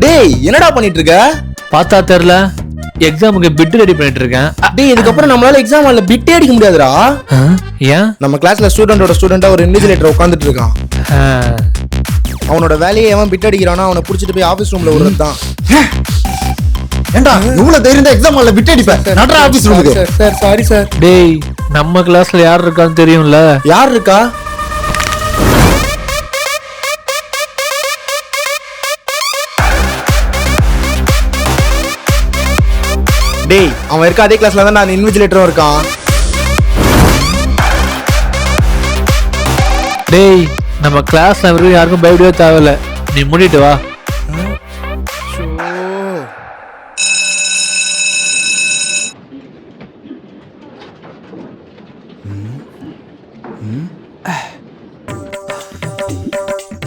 டேய் என்னடா பண்ணிட்டு இருக்க? பார்த்தா தெரியல, எக்ஸாமுக்கு பிட் ரெடி பண்ணிட்டு இருக்கேன். டேய் இதுக்கப்புறம் நம்மளால எக்ஸாம் ஹால்ல பிட்டே அடிக்க முடியாதுடா. ஏன்? நம்ம கிளாஸ்ல ஸ்டூடெண்டா ஒரு இன்விஜிலேட்டர் உட்கார்ந்துட்டு இருக்கான். அவனோட வேலையை எவன் பிட் அடிக்கிறானோ அவனை புடிச்சிட்டு போய் ஆபீஸ் ரூம்ல விடுறது தான். ஏண்டா இவ்வளவு தைரியம் தான் எக்ஸாம் ஹால்ல பிட் அடிப்பேன்? நடற ஆபீஸ் ரூமுக்கு. Sir sorry sir. டேய் நம்ம கிளாஸ்ல யார் இருக்கான்னு தெரியும்ல? யார் இருக்கா? டேய் அவன் இருக்க அதே கிளாஸ்ல தான் நான் இன்விஜிலேட்டரும் இருக்கான். டேய் நம்ம கிளாஸ்ல வரைக்கும் யாருக்கும் பயப்படவே தேவையில்ல, நீ மூடிட்டு வா.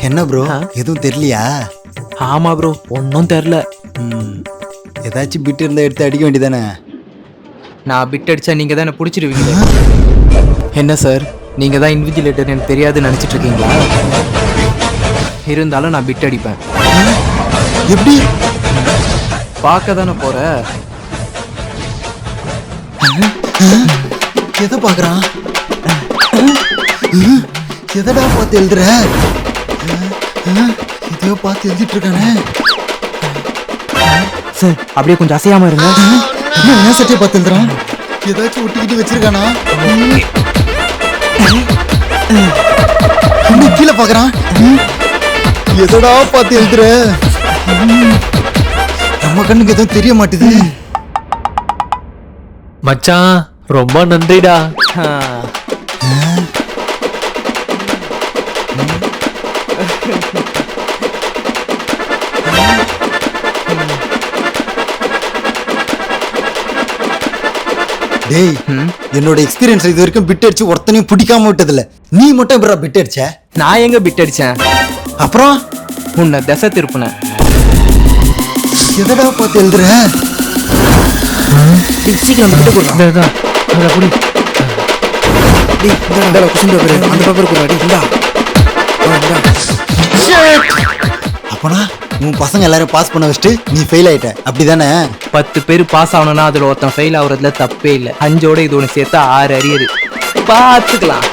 என்ன ப்ரோ எதுவும் தெரியலையா? ஆமா ப்ரோ ஒன்னும் தெரியல. ஏதாச்சும் பிட் இருந்தா எடுத்து அடிக்க வேண்டியதானே? நான் பிட் அடிச்சா நீங்க தான் என்ன புடிச்சிருவீங்க. என்ன சார் நீங்க தான் இன்விஜிலேட்டர் எனக்கு தெரியாதுன்னு நினைச்சிட்டு இருக்கீங்களா? இருந்தாலும் நான் பிட் அடிப்பேன். எப்படி? பார்க்க தானே போற. எதை பாக்குறான்? எதடா பார்த்து எழுதுற? எதையோ பார்த்து எழுதிட்டு இருக்கானே. சார் அப்படியே கொஞ்சம் அசையாம இருங்க. என்ன சட்டையை பார்த்து எழுதுறான்? ஏதாச்சும் ஒட்டிக்கிட்டு வச்சிருக்கானா? இன்னும் கீழே பாக்குறான். எதடா பார்த்து எழுதுற? நம்ம கண்ணுக்கு எதுவும் தெரிய மாட்டுது. மச்சான் ரொம்ப நன்றிடா. டேய் என்னோட எக்ஸ்பீரியன்ஸ் இது வரைக்கும் பிட் அடிச்சு ஒருத்தனையும் பிடிக்காம விட்டதில்ல. நீ மட்டும் எப்படா பிட் அடிச்ச? நான் எங்க பிட் அடிச்சேன்? அப்புறம் உன்னை திசை திருப்பினேன். எதடா பார்த்து எழுதுற? சீக்கிரம் அந்த பிட்டை கொடுங்க. அதை புடி. அந்த பேப்பர் கொடுங்க. இந்தா அப்பனா உன் பசங்க எல்லாரும் பாஸ் பண்ண வச்சுட்டு நீ ஃபெயில் ஆயிட்ட அப்படிதானே? 10 பேர் பாஸ் ஆகணும்னா அதுல ஒருத்தன் ஃபெயில் ஆகுறதுல தப்பே இல்லை. 5ஓட இது ஒன்று சேர்த்தா 6 அரியரு. பார்த்துக்கலாம்.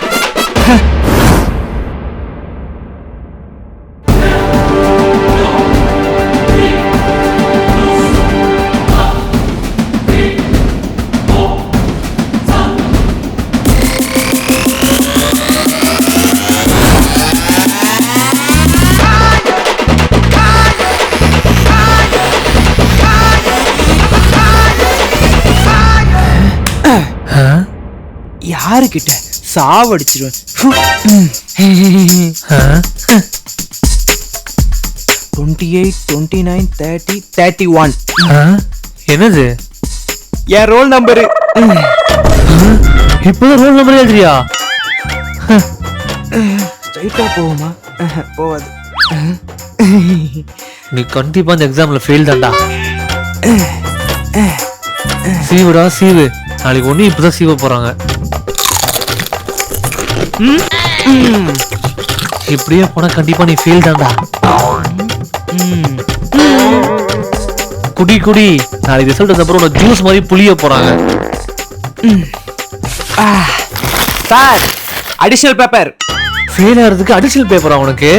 யாருக்கிட்ட சாவடிச்சிருவேன். 28, 29, 30, 31. என்னது? என் ரோல் நம்பரு. இப்போதான் ரோல் நம்பர் எழுதுறியா? ஸ்ட்ரைட்டா போகுமா? போவாது. நீ கண்டிப்பா இந்த எக்ஸாம்ல ஃபெயில் தான்டா. சீவுடா சீவு. நாளைக்கு ஒண்ணு இப்பதான் சீவ போறாங்க. இப்படியே போனா கண்டிப்பா நீ ஃபெயில் தான்டா. குடி குடி. நாளைக்கு ரிசல்ட் வந்த அப்புறம் ஜூஸ் மாதிரி புளிய போறாங்க. Sir additional paper. ஃபெயில் ஆகிறதுக்கு அடிஷனல் பேப்பரா உனக்கு?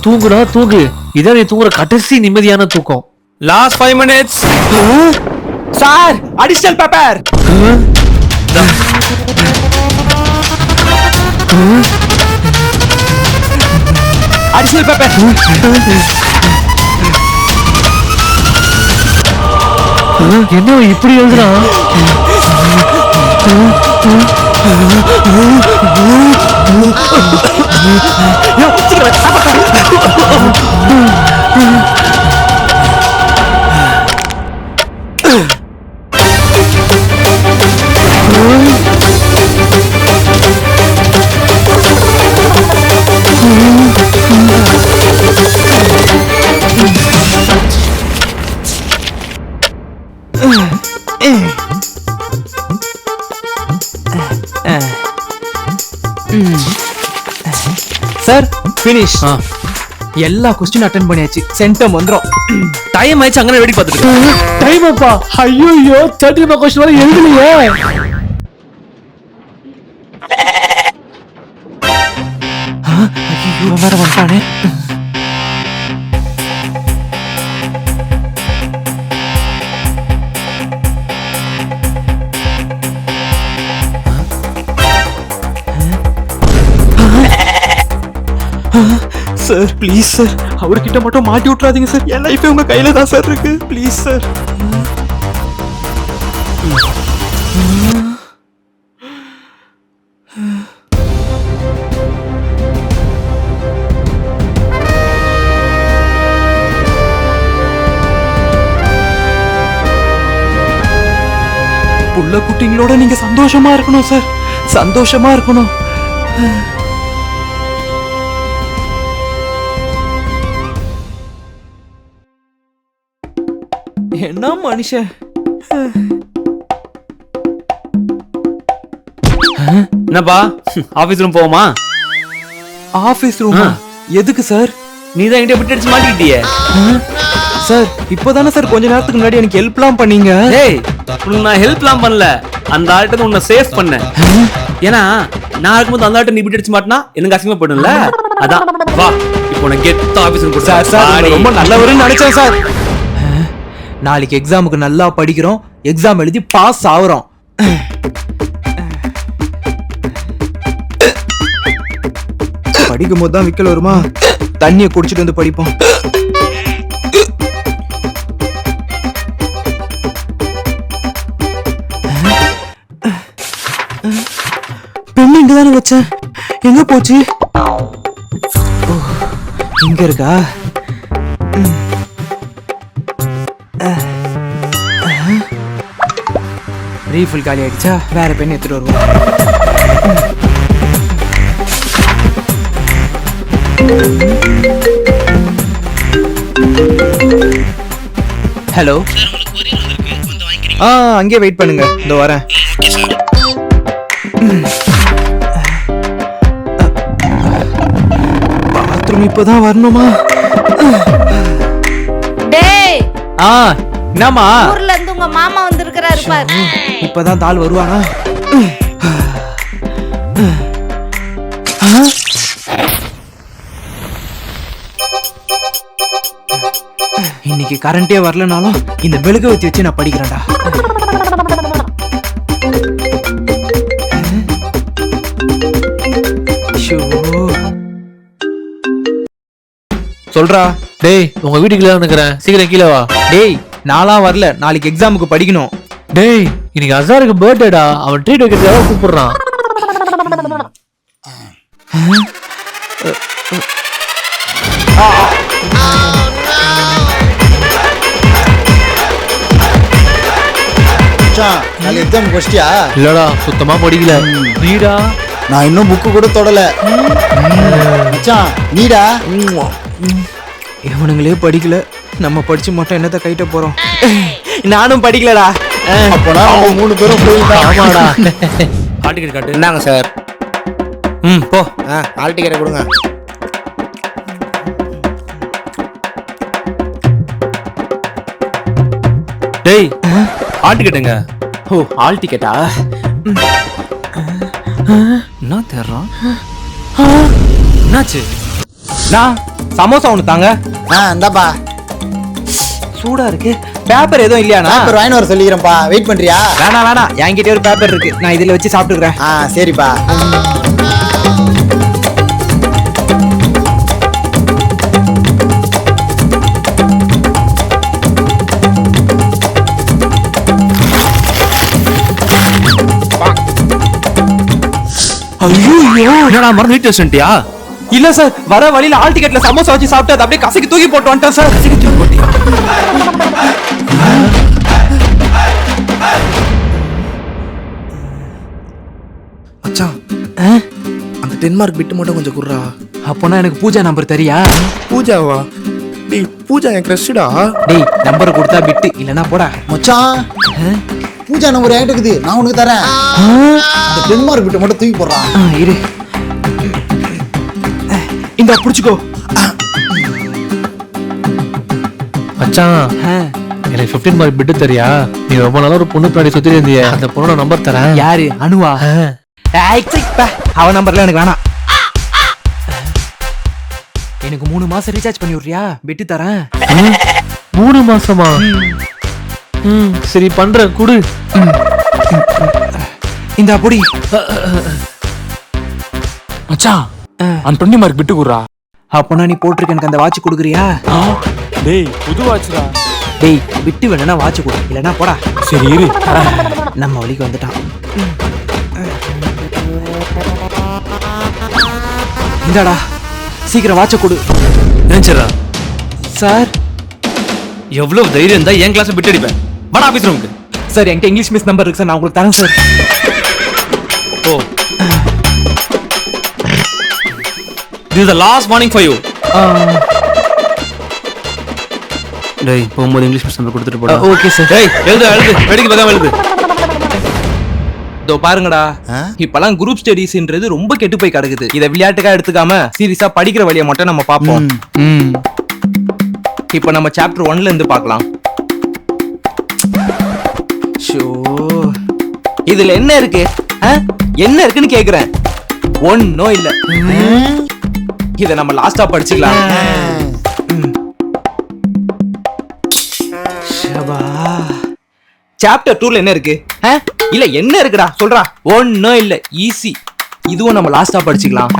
தூங்குடா தூங்கு. இதான் நீ தூங்குற கடைசி நிம்மதியான தூக்கம். Last 5 minutes. Sir additional paper. Additional paper. என்ன இப்படி எழுதுறான்? ஃபினிஷ். எல்லா கொஸ்டின் அட்டெண்ட் பண்ணியாச்சு. சென்டம் வந்துரும். டைம் ஆயிடுச்சு, அங்கே வெடி பார்த்துட்டு டைம் அப்பா. ஐயோ 30 மார்க் கொஸ்டின் வரை எழுதலையே. ஐயோ வேற வந்துட்டானே. சார் ப்ளீஸ் சார், அவர்கிட்ட மட்டும் மாட்டி விட்டுறாதீங்க சார். என் லைஃபே உங்க கையில தான் சார் இருக்கு. Please sir. புள்ள குட்டிங்களோட நீங்க சந்தோஷமா இருக்கணும் சார், சந்தோஷமா இருக்கணும். என்ன மனுஷன். என்னப்பா ஆபீஸ் ரூம் போவோமா? ஆபீஸ் ரூம் எதுக்கு சார்? நீ தான் என்கிட்ட விட்டு அடிச்சு மாட்டிக்கிட்டியே. சார் இப்பதானே சார் கொஞ்ச நேரத்துக்கு முன்னாடி எனக்கு ஹெல்ப்லாம் பண்ணீங்க. ஏய் உனக்கு நான் ஹெல்ப்லாம் பண்ணல, அந்த ஆள்கிட்ட உன்னை சேஃப் பண்ணேன். ஏன்னா நான் இருக்கும்போது அந்த ஆள்கிட்ட நீ விட்டு அடிச்சு மாட்டினா எனக்கு அசிங்கமா போயிடும்ல. அதான் வா இப்போ உனக்கு கெத்த ஆபீஸ் ரூம் சார் சார் ரொம்ப நல்லவருன்னு நினைச்சேன் சார். நாளைக்கு எக்ஸாமுக்கு நல்லா படிக்கிறோம், எக்ஸாம் எழுதி பாஸ் ஆகுறோம். படிக்கும் போது தான் விக்கல் வருமா? தண்ணியை குடிச்சிட்டு வந்து படிப்போம். பெண் இங்க தானே வச்சேன், எங்க போச்சு? இங்க இருக்கா? ரீஃபில் காலி ஆயிடுச்சா? வேற பெண் எடுத்துட்டு வருவோம். ஹலோ, அங்கே வெயிட் பண்ணுங்க, இதோ வரேன். பாத்ரூம் இப்பதான் வரணுமா? டேய் என்னம்மா? ஊர்ல இருந்து உங்க மாமா வந்திருக்காரு பாரு. இப்பதான் தாள் வருவானா? இன்னைக்கு கரண்டே வரலனாலும் இந்த மெழுகுவத்தி வச்சு நான் படிக்கிறேன்டா. சொல்றா. டேய் உங்க வீட்டுக்குள்ள நிக்கிறேன், சீக்கிரம் கீழே வா. டேய் நான்லாம் வரல, நாளைக்கு எக்ஸாமுக்கு படிக்கணும். டேய் இன்னைக்கு அசாருக்கு பர்த்டேடா, அவன் ட்ரீட் வைக்கிறதுக்காக கூப்பிடுறான். நாளைக்கு எக்ஸாம் கொஸ்டியா? இல்லடா சுத்தமா படிக்கல. நீடா? நான் இன்னும் புக்கு கூட தொடல. மச்சான் நீடா? இவனுங்களே படிக்கல, நம்ம படிச்சு மட்டும் என்னத்த கைட்ட போறோம்? நானும் படிக்கலடா. அப்போனா அவங்க 3 பேரும் போயிட்டாங்க. ஆமாடா. ஹால் டிக்கெட் காட்டு. என்னங்க சார்? போ. ஹால் டிக்கெட்டை கொடுங்க. டேய் ஹால் டிக்கெட்டுங்க. ஓ ஹால் டிக்கெட்டா? என்ன தேர்றான்? என்னாச்சு? நான் சமோசா ஒன்று தாங்க. இந்தாப்பா. சூடா இருக்கு. பேப்பர் எதுவும் இல்லையாண்ணா? பேப்பர் வாங்கி வர சொல்லிக்கிறேன்ப்பா, வெயிட் பண்றியா? வேணாம் என்கிட்ட ஒரு பேப்பர் இருக்கு, நான் இதுல வச்சு சாப்பிட்டுக்கிறேன். சரிப்பா. ஐயோ என்னடா மறந்து வீட்டு வச்சுட்டியா? இல்ல சார், வர வழியில ஆல் டிக்கெட்ல சமோசா வச்சு சாப்பிட்டு அதை அப்படியே கசக்கி தூக்கி போட்டு வந்துட்டேன் சார். கசக்கி தூக்கி போட்டியா? மச்சான் அந்த 10 மார்க் பிட்டு மட்டும் கொஞ்சம் குடுறா. அப்போனா எனக்கு பூஜா நம்பர் தெரியா? பூஜாவா? டேய் பூஜா என் கிரஷ்டா. டேய் நம்பர் கொடுத்தா பிட்டு, இல்லனா போடா. மச்சான் பூஜா நம்பர் என்கிட்ட இருக்குது, நான் உனக்கு தரேன். இந்த 10 மார்க் பிட்டை மட்டும் தூக்கி போடுறான். இரு. இந்த புடிச்சுக்கோ. மச்சான் எனக்கு 15 மார்க் பிட்டு தெரியா? நீ ரொம்ப நாளா ஒரு பொண்ணு பின்னாடி சுத்தி இருந்திய, அந்த பொண்ணோட நம்பர் தரேன். யாரு? அனுவா? அவ நம்பர்ல எனக்கு வேணாம். எனக்கு 3 மாசம் ரீசார்ஜ் பண்ணி விடுறியா? பெட்டு தரேன். 3 மாசமா? சரி பண்றேன், குடு. இந்த புடி. மச்சான் அந்த 20 மார்க் பிட்டு குடுறா. அப்பனா நீ போட்டிருக்க எனக்கு அந்த வாட்ச் கொடுக்குறியா? டேய் புது வாட்ச்டா. டேய் விட்டு வேணா வாட்ச் கொடு, இல்லனா போடா. சரி இரு. நம்ம வழிக்கு வந்துட்டான். இந்தாடா சீக்கிரம் வாட்ச கொடு. நினைச்சிடா சார் எவ்வளவு தைரியம் இருந்தா என் கிளாஸ் பிட் அடிப்பேன். வாடா ஆபீஸ் ரூமுக்கு. சார் என்கிட்ட இங்கிலீஷ் மிஸ் நம்பர் இருக்கு சார், நான் உங்களுக்கு தரேன் sir. Oh this is the last warning for you. டேய் போகும்போது இங்கிலீஷ் மிஸ் நம்பர் கொடுத்துட்டு போடா. Okay sir. டேய் எழுது வேடிக்கை பார்க்காம எழுது. இதோ பாருங்கடா, இப்பெல்லாம் குரூப் ஸ்டடீஸ்ன்றது ரொம்ப கெட்டு போய் கிடக்குது. இதை விளையாட்டுக்கா எடுத்துக்காம சீரியஸா படிக்கிற வழியை மட்டும் நம்ம பார்ப்போம். இப்போ நம்ம சாப்டர் 1ல இருந்து பார்க்கலாம். ஷோ இதுல என்ன இருக்கு? என்ன இருக்குன்னு கேக்குறேன். ஒன்னும் இல்ல. இத நம்ம லாஸ்டா படிச்சுக்கலாம். சாப்டர் 2ல என்ன இருக்கு? இல்ல என்ன இருக்குடா சொல்றா. ஒன்னும் இல்ல, ஈஸி. இதுவும் நம்ம லாஸ்டா படிச்சுக்கலாம்.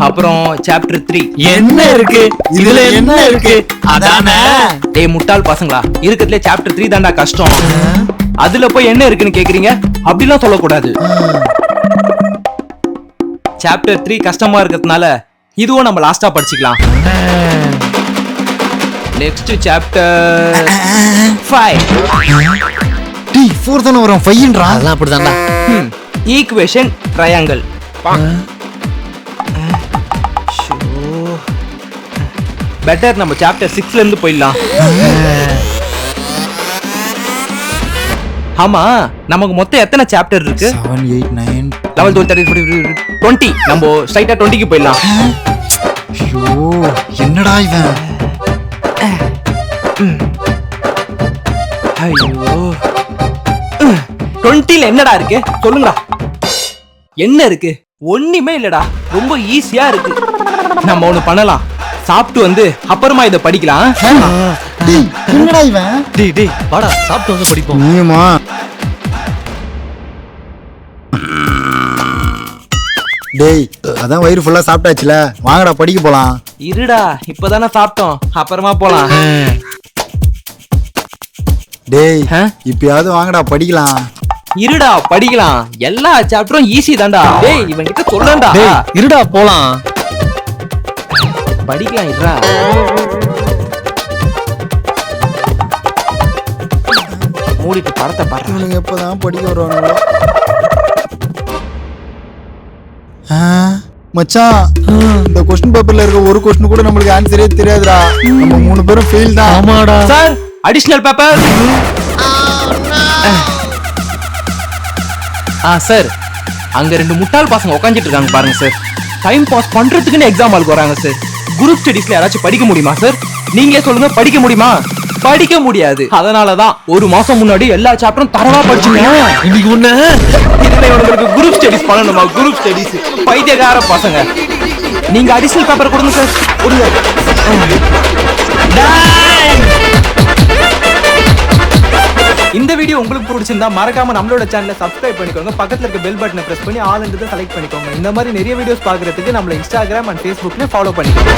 அப்புறம் சாப்டர் 3 என்ன இருக்கு இதுல? என்ன இருக்கு அதானே? டேய் முட்டாள் பசங்களா, இருக்கறதுல சாப்டர் 3 தான்டா கஷ்டம். அதுல போய் என்ன இருக்குன்னு கேக்குறீங்க? அப்படிலாம் சொல்லக்கூடாது. சாப்டர் 3 கஷ்டமா இருக்கிறதுனால இதுவும் நம்ம லாஸ்டா படிச்சுக்கலாம். Next chapter 5. டேய் 4 தான வரும், 5ன்றா. அதெல்லாம் அப்படிதான்டா. Equation triangle. பெட்டர் நம்ம சாப்டர் 6ல இருந்து போயிடலாம். ஆமா நமக்கு மொத்தம் எத்தனை சாப்டர் இருக்கு? 7 8 9 11 12 13 20. நம்ம ஸ்ட்ரைட்டா 20க்கு போயிடலாம். ஐயோ என்னடா இவன்? ஐயோ 20ல என்னடா இருக்கு சொல்லுங்கடா. என்ன இருக்கு? ஒண்ணுமே இல்லடா, ரொம்ப ஈஸியா இருக்கு. நம்ம ஒண்ணு பண்ணலாம், சாப்பிட்டு வந்து அப்புறமா இத படிக்கலாம். டேய் என்னடா இவன்? டேய் வாடா சாப்பிட்டு வந்து படிப்போம். நீமா டேய் அதான் வயிறு ஃபுல்லா சாப்பிட்டாச்சுல, வாங்கடா படிக்க போலாம். இருடா இப்பதானே சாப்பிட்டோம், அப்புறமா போலாம். டேய் இப்பயாவது வாங்கடா படிக்கலாம். இருடா படிக்கலாம், எல்லா சாப்டரும் ஈஸி தான்டா. டேய் இவன் கிட்ட சொல்றேன்டா. டேய் இருடா போலாம். படிக்கலாம் இருடா. மூடிட்டு படத்தை பாரு. இவனுங்க எப்பதான் படிக்க வருவானுங்களோ? மச்சான் இந்த क्वेश्चन பேப்பர்ல இருக்க ஒரு क्वेश्चन கூட நமக்கு ஆன்சரே தெரியாதுடா. நம்ம 3 பேரும் ஃபெயில் தான். ஆமாடா சார், அடிஷனல் பேப்பர். சார் அங்க 2 முட்டாள் பசங்க உட்காந்துட்டு இருக்காங்க பாருங்க சார். டைம் பாஸ் பண்றதுக்குன்னு எக்ஸாம் ஹாலுக்கு வராங்க சார். குரூப் ஸ்டடீஸ்ல யாராச்சும் படிக்க முடியுமா சார்? நீங்களே சொல்லுங்க, படிக்க முடியுமா? படிக்க முடியாது. அதனாலதான் 1 மாசம் முன்னாடி எல்லா சாப்டரும் தரவா படிச்சுங்க. இன்னைக்கு உன்ன இதுல உங்களுக்கு குரூப் ஸ்டடீஸ் பண்ணணுமா? குரூப் ஸ்டடீஸ் பைத்தியக்கார பசங்க. நீங்க அடிஷனல் பேப்பர் கொடுங்க சார். கொடுங்க. இந்த வீடியோ உங்களுக்கு பிடிச்சிருந்தா மறக்காம நம்மளோட சேனலை சப்ஸ்கிரைப் பண்ணிக்கோங்க. பக்கத்துல இருக்க பெல் பட்டனை பிரஸ் பண்ணி ஆல்ன்றதை செலக்ட் பண்ணிக்கோங்க. இந்த மாதிரி நிறைய வீடியோஸ் பாக்குறதுக்கு நம்மள இன்ஸ்டாகிராம் அண்ட் ஃபேஸ்புக்ல ஃபாலோ பண்ணிக்கோங்க.